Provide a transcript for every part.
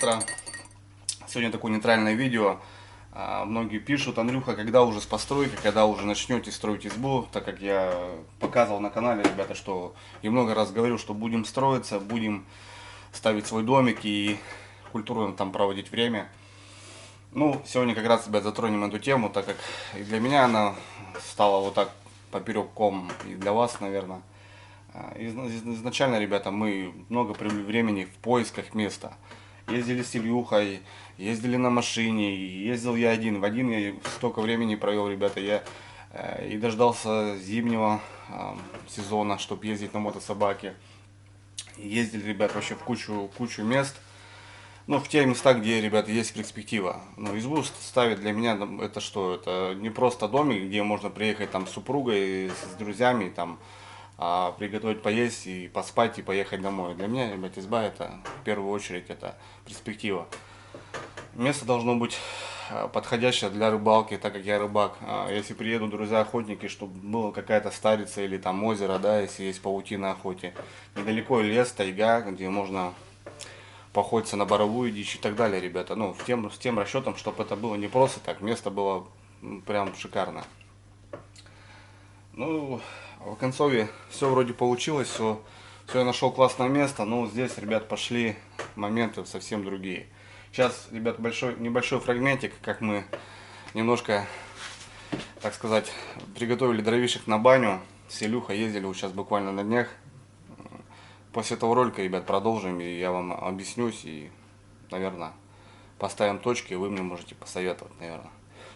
утро. Сегодня такое нейтральное видео. Многие пишут: Андрюха, когда уже с постройкой, когда уже начнете строить избу? Так как я показывал на канале, ребята, что и много раз говорил, что будем строиться, будем ставить свой домик и культурно там проводить время. Ну, сегодня как раз, ребят, затронем эту тему, так как и для меня она стала вот так попереком, и для вас, наверное. Изначально, ребята, мы много провели времени в поисках места. Ездили с Ильюхой, ездили на машине, ездил я один. В один я столько времени провел, ребята. Я и дождался зимнего сезона, чтобы ездить на мотособаке. Ездили, ребят, вообще в кучу мест. Ну, в те места, где, ребята, есть перспектива. Ну, избу ставить для меня это что? Это не просто домик, где можно приехать там с супругой, с друзьями, там, приготовить поесть и поспать и поехать домой. Для меня, ребят, изба это в первую очередь это перспектива. Место должно быть подходящее для рыбалки, так как я рыбак. Если приедут друзья-охотники, чтобы была какая-то старица или там озеро, да, если есть паутина охоте. Недалеко лес, тайга, где можно поохотиться на боровую дичь и так далее, ребята. Ну, с тем расчетом, чтобы это было не просто так, место было прям шикарно. Ну, в концове все вроде получилось, все я нашел классное место, но здесь, ребят, пошли моменты совсем другие. Сейчас, ребят, небольшой фрагментик, как мы немножко, так сказать, приготовили дровишек на баню. С Илюхой ездили вот сейчас буквально на днях. После этого ролика, ребят, продолжим, и я вам объяснюсь, и, наверное, поставим точки, и вы мне можете посоветовать, наверное.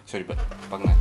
Все, ребят, погнали.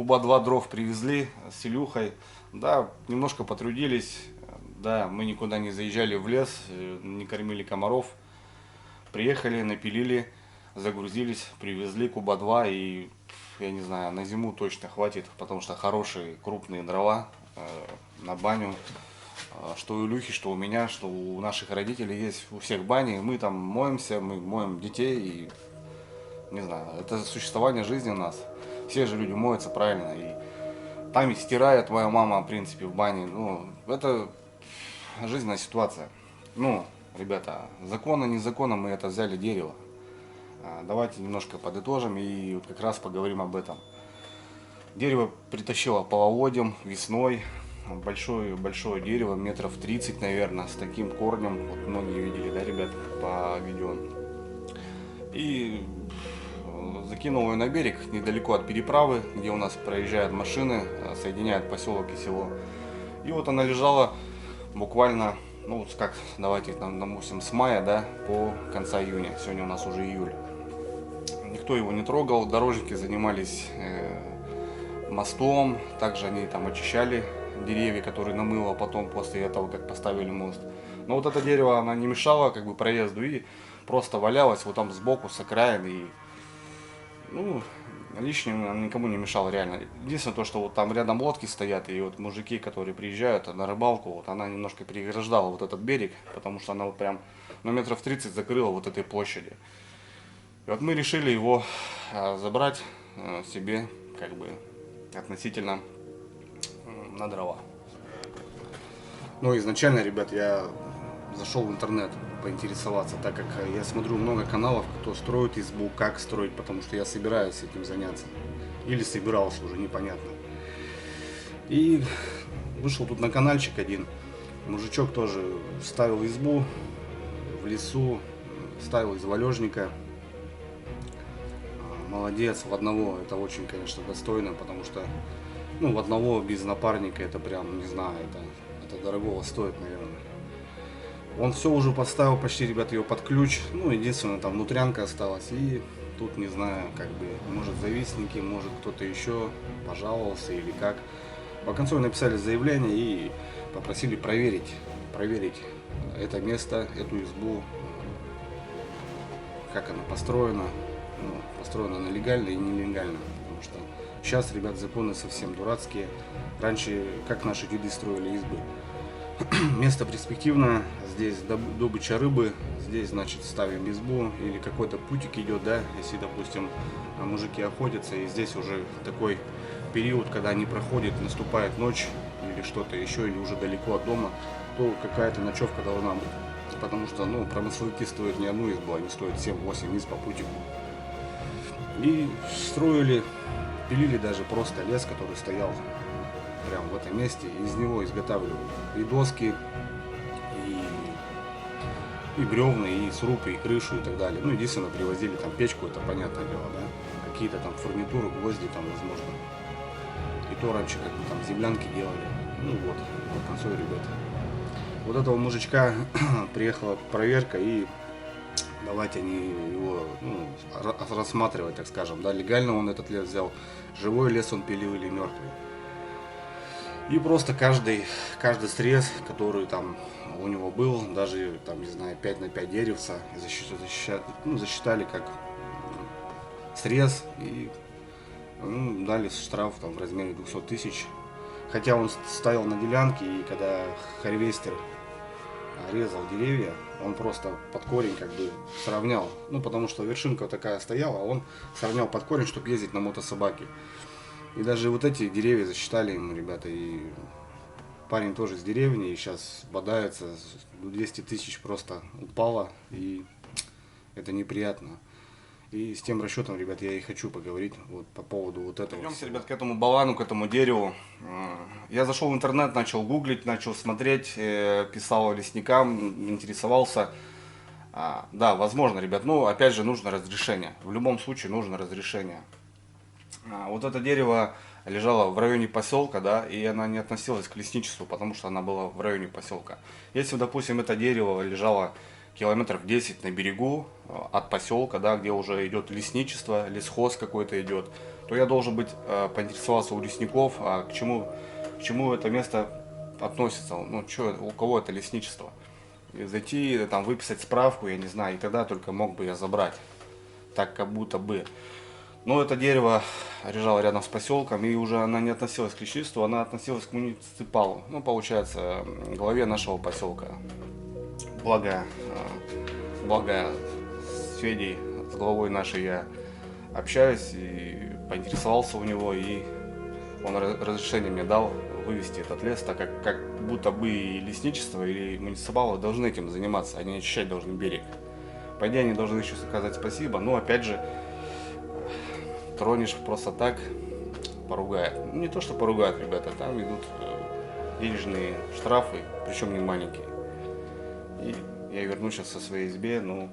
Куба-2 дров привезли с Илюхой. Да, немножко потрудились. Да, мы никуда не заезжали в лес, не кормили комаров. Приехали, напилили, загрузились, привезли Куба-2 и, я не знаю, на зиму точно хватит, потому что хорошие крупные дрова на баню. Что у Илюхи, что у меня, что у наших родителей есть у всех бани. Мы там моемся, мы моем детей и, не знаю, это существование жизни у нас. Все же люди моются правильно. И там и стирает моя мама, в принципе, в бане. Ну, это жизненная ситуация. Ну, ребята, законно, незаконно мы это взяли дерево. Давайте немножко подытожим и вот как раз поговорим об этом. Дерево притащило половодьем весной. Большое дерево, метров 30, наверное, с таким корнем. Вот многие видели, да, ребят, по видео. И закинул ее на берег, недалеко от переправы, где у нас проезжают машины, соединяют поселок и село. И вот она лежала буквально, ну вот как, давайте там, допустим, с мая, да, по конца июня. Сегодня у нас уже июль. Никто его не трогал, дорожники занимались мостом, также они там очищали деревья, которые намыло потом после этого, как поставили мост. Но вот это дерево, она не мешала как бы проезду и просто валялась вот там сбоку, с окраин, и ну, лишним она никому не мешала реально. Единственное то, что вот там рядом лодки стоят, и вот мужики, которые приезжают на рыбалку, вот она немножко переграждала вот этот берег, потому что она вот прям, ну, метров 30 закрыла вот этой площади. И вот мы решили его забрать себе, как бы, относительно на дрова. Ну, изначально, ребят, я зашел в интернет поинтересоваться, так как я смотрю много каналов, кто строит избу, как строить, потому что я собираюсь этим заняться. Или собирался уже, непонятно. И вышел тут на каналчик один. Мужичок тоже ставил избу в лесу, ставил из валежника. Молодец, в одного, это очень, конечно, достойно, потому что, ну, в одного без напарника, это прям, не знаю, это дорогого стоит, наверное. Он все уже подставил почти, ребят, ее под ключ, ну, единственное, там внутрянка осталась, и тут, не знаю, как бы, может, завистники, может, кто-то еще пожаловался или как. По концу написали заявление и попросили проверить это место, эту избу, как она построена. Ну, построена она легально и нелегально, потому что сейчас, ребят, законы совсем дурацкие. Раньше, как наши деды строили избы, место перспективное, здесь добыча рыбы, здесь, значит, ставим избу, или какой-то путик идет, да, если, допустим, мужики охотятся, и здесь уже такой период, когда они проходят, наступает ночь, или что-то еще, или уже далеко от дома, то какая-то ночевка должна быть, потому что, ну, промысловики строят не одну избу, они строят 7-8 изб по путику. И строили, пилили даже просто лес, который стоял прямо в этом месте. Из него изготавливали и доски, и бревна, и срубы, и крышу, и так далее. Ну, единственное, привозили там печку, это понятное дело, да. Какие-то там фурнитуры, гвозди там, возможно. И то раньше как бы там землянки делали. Ну вот, в конце, ребята. Вот этого мужичка приехала проверка, и давайте они его, ну, рассматривать, так скажем, да, легально он этот лес взял, живой лес он пилил или мертвый. И просто каждый срез, который там у него был, даже там, не знаю, 5 на 5 деревца, засчитали как срез и, ну, дали штраф там в размере 200 тысяч. Хотя он стоял на делянке, и когда харвестер резал деревья, он просто под корень как бы сравнял, ну, потому что вершинка такая стояла, он сравнял под корень, чтобы ездить на мотособаке. И даже вот эти деревья засчитали ему, ребята, и парень тоже из деревни, и сейчас бодается, 200 тысяч просто упало, и это неприятно. И с тем расчетом, ребят, я и хочу поговорить вот по поводу вот этого. Вернемся, ребят, к этому балану, к этому дереву. Я зашел в интернет, начал гуглить, начал смотреть, писал лесникам, интересовался. Да, возможно, ребят, но опять же нужно разрешение. В любом случае нужно разрешение. Вот это дерево лежало в районе поселка, да, и она не относилась к лесничеству, потому что она была в районе поселка. Если, допустим, это дерево лежало километров 10 на берегу от поселка, да, где уже идет лесничество, лесхоз какой-то идет, то я должен быть поинтересоваться у лесников, а к чему это место относится, ну что, у кого это лесничество. И зайти, там, выписать справку, я не знаю, и тогда только мог бы я забрать. Так как будто бы. Но это дерево лежало рядом с поселком, и уже она не относилась к лесничеству, она относилась к муниципалу, ну, получается, главе нашего поселка. Благо, благо с Федей, с главой нашей я общаюсь и поинтересовался у него, и он разрешение мне дал вывести этот лес, так как будто бы и лесничество, и муниципалы должны этим заниматься, они очищать должны берег. По идее, они должны еще сказать спасибо, но опять же, тронешь просто так, поругают. Ну, не то, что поругают, ребята, там идут денежные штрафы, причем не маленькие. И я вернусь сейчас со своей избе, ну,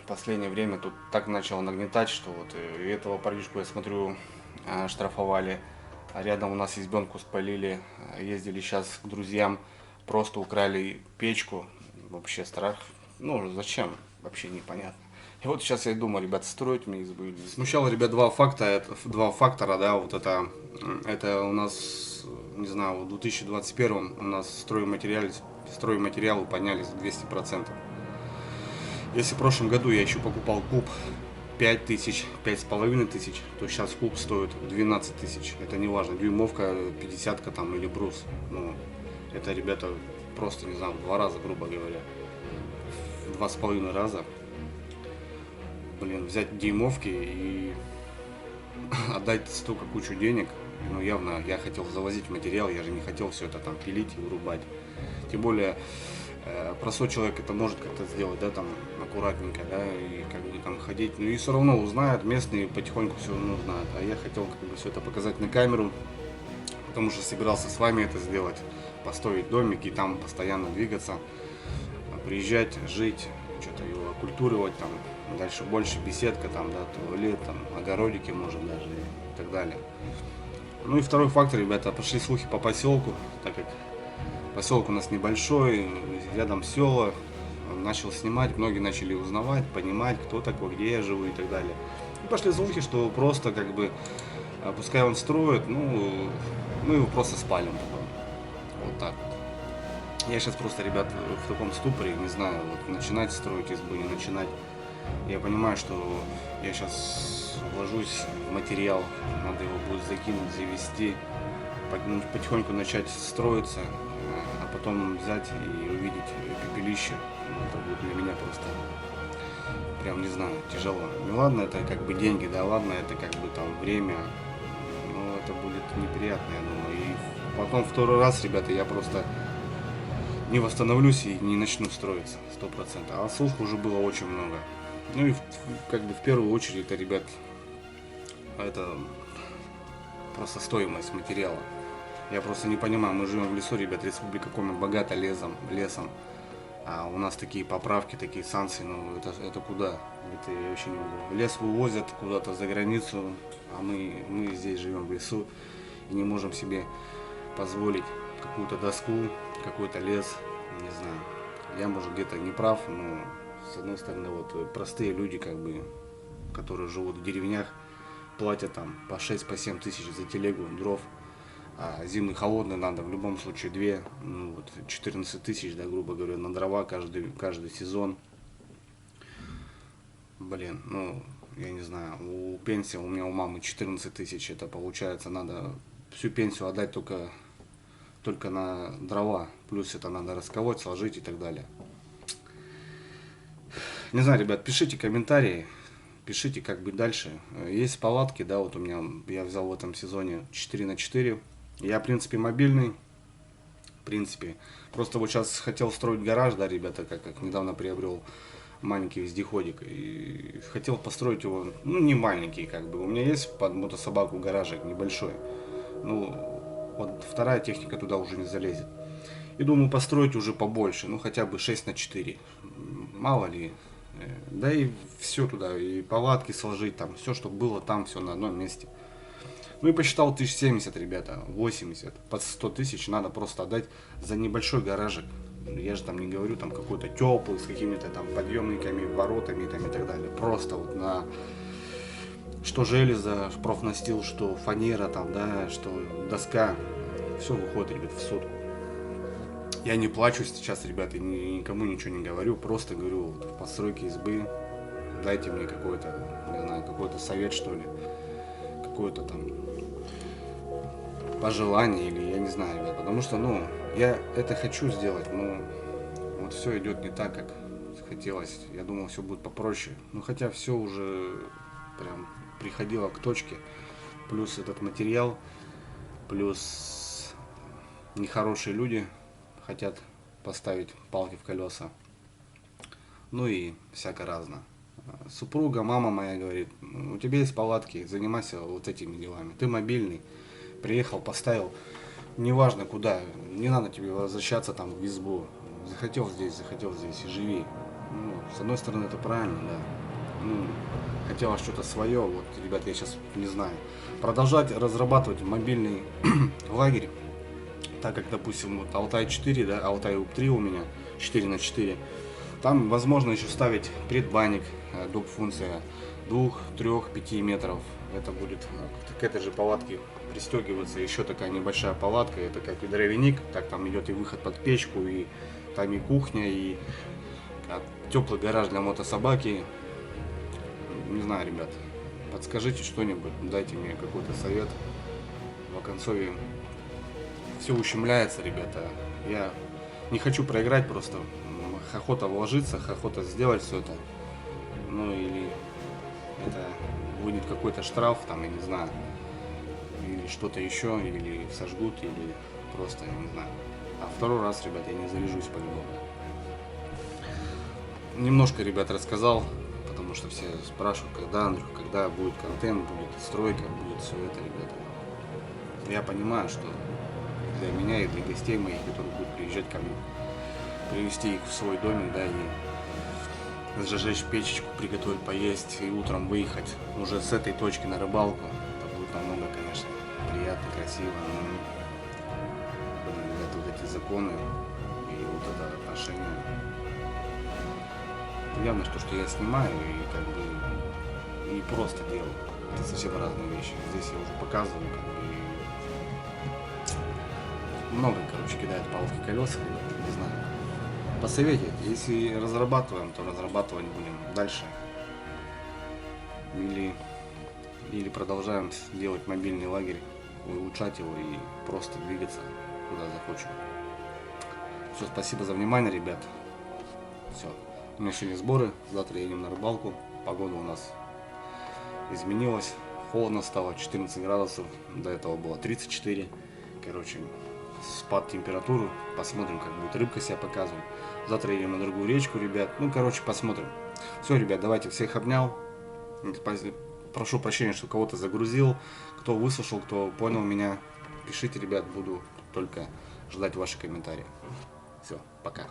в последнее время тут так начало нагнетать, что вот и этого парнишку, я смотрю, штрафовали. А рядом у нас избенку спалили, ездили сейчас к друзьям, просто украли печку. Вообще страх. Ну, зачем? Вообще непонятно. И вот сейчас я думаю, ребят, строить мне избу или... Смущало, ребят, два фактора, да, вот это у нас, не знаю, в 2021 у нас стройматериалы поднялись 200%. Если в прошлом году я еще покупал куб 5 тысяч, 5,5 тысяч, то сейчас куб стоит 12 тысяч. Это не важно, дюймовка, 50-ка там или брус. Ну, это, ребята, просто, не знаю, в 2 раза, грубо говоря. В 2,5 раза. Блин, взять дюймовки и отдать столько кучу денег. Ну, явно я хотел завозить материал, я же не хотел все это там пилить и вырубать. Тем более, простой человек это может как-то сделать, да, там, аккуратненько, да, и как бы там ходить. Ну и все равно узнают, местные потихоньку все равно узнают. А я хотел как бы все это показать на камеру, потому что собирался с вами это сделать, построить домик и там постоянно двигаться, приезжать, жить, что-то его окультуривать, там, дальше больше беседка, там, да, туалет, там, огородики, может, даже, и так далее. Ну и второй фактор, ребята, пошли слухи по поселку, так как поселок у нас небольшой, рядом села, начал снимать, многие начали узнавать, понимать, кто такой, где я живу и так далее. И пошли слухи, что просто как бы, пускай он строит, ну, мы его просто спалим потом. Вот так вот. Я сейчас просто, ребят, в таком ступоре, не знаю, вот начинать строить избу, не начинать. Я понимаю, что я сейчас вложусь в материал, надо его будет закинуть, завести, потихоньку начать строиться, а потом взять и увидеть пепелище. Это будет для меня просто, прям не знаю, тяжело. Ну ладно, это как бы деньги, да ладно, это как бы там время, но это будет неприятно, я думаю. И потом второй раз, ребята, я просто не восстановлюсь и не начну строиться 100%. А слухов уже было очень много. Ну и как бы в первую очередь это, ребят, это просто стоимость материала. Я просто не понимаю, мы живем в лесу, ребят, республика Коми богата лесом, а у нас такие поправки, такие санкции, ну это куда? Это я вообще не могу. Лес вывозят куда-то за границу, а мы здесь живем в лесу и не можем себе позволить какую-то доску, какой-то лес, не знаю. Я, может, где-то не прав, но с одной стороны, вот простые люди, как бы, которые живут в деревнях, платят там по 6-7 тысяч за телегу дров, а зимы холодные надо в любом случае 2, ну, вот 14 тысяч, да, грубо говоря, на дрова каждый сезон. Блин, ну, я не знаю, у пенсии у меня у мамы 14 тысяч, это получается надо всю пенсию отдать только на дрова, плюс это надо расковать, сложить и так далее. Не знаю, ребят, пишите комментарии, пишите, как быть дальше. Есть палатки, да, вот у меня, я взял в этом сезоне 4×4. Я, в принципе, мобильный, в принципе. Просто вот сейчас хотел строить гараж, да, ребята, как недавно приобрел маленький вездеходик. И хотел построить его, ну, не маленький, как бы. У меня есть под мотособаку гаражик небольшой. Ну, вот вторая техника туда уже не залезет. И думаю построить уже побольше, ну хотя бы 6×4. Мало ли. Да и все туда, и палатки сложить, там все, чтобы было там, все на одном месте. Ну и посчитал 1070, ребята, 80. Под 100 тысяч надо просто отдать за небольшой гаражик. Я же там не говорю там какой-то теплый, с какими-то там подъемниками, воротами там, и так далее. Просто вот на что железо, профнастил, что фанера там, да, что доска. Все выходит, ребят, в сотку. Я не плачу сейчас, ребята, никому ничего не говорю, просто говорю, вот, в постройке избы дайте мне какой-то, не знаю, какой-то совет, что ли, какое-то там пожелание, или я не знаю, ребят, потому что, ну, я это хочу сделать, но вот все идет не так, как хотелось. Я думал, все будет попроще, но хотя все уже прям приходило к точке, плюс этот материал, плюс нехорошие люди хотят поставить палки в колеса. Ну и всяко разно. Супруга, мама моя говорит, у тебя есть палатки, занимайся вот этими делами. Ты мобильный, приехал, поставил, неважно куда, не надо тебе возвращаться там в избу. Захотел здесь и живи. Ну, с одной стороны это правильно, да. Ну, хотелось что-то свое, вот, ребят, я сейчас не знаю. Продолжать разрабатывать мобильный лагерь. Так как, допустим, вот Алтай 4, да, Алтай УП-3 у меня, 4×4, там возможно еще ставить предбанник, доп-функция 2, 3, 5 метров. Это будет к этой же палатке пристегиваться еще такая небольшая палатка, это как и дровяник, так там идет и выход под печку, и там и кухня, и теплый гараж для мотособаки. Не знаю, ребят, подскажите что-нибудь, дайте мне какой-то совет. В оконцове все ущемляется, ребята. Я не хочу проиграть просто. Охота вложиться, охота сделать все это. Ну или это будет какой-то штраф, там, я не знаю. Или что-то еще, или сожгут, или просто, я не знаю. А второй раз, ребят, я не заряжусь по-любому. Немножко, ребят, рассказал, потому что все спрашивают, когда, Андрюх, когда будет контент, будет стройка, будет все это, ребята. Я понимаю, что для меня и для гостей моих, которые будут приезжать ко мне, привезти их в свой домик, да, и зажечь печечку, приготовить поесть и утром выехать уже с этой точки на рыбалку. Это будет намного, конечно, приятно, красиво, но это вот эти законы и вот это отношение. Явно то, что я снимаю и как бы и просто делаю. Это совсем разные вещи. Здесь я уже показываю, как бы много, короче, кидает палки в колеса, не знаю. Посоветуйте, если разрабатываем, то разрабатывать будем дальше. Или продолжаем делать мобильный лагерь, улучшать его и просто двигаться куда захочем. Все, спасибо за внимание, ребят. Все. У меня сегодня сборы, завтра едем на рыбалку. Погода у нас изменилась, холодно стало, 14 градусов, до этого было 34. Короче, спад температуры, посмотрим, как будет рыбка себя показывать. Завтра едем на другую речку, ребят. Ну, короче, посмотрим. Все, ребят, давайте, всех обнял. Прошу прощения, что кого-то загрузил. Кто выслушал, кто понял меня, пишите, ребят, буду только ждать ваши комментарии. Все, пока.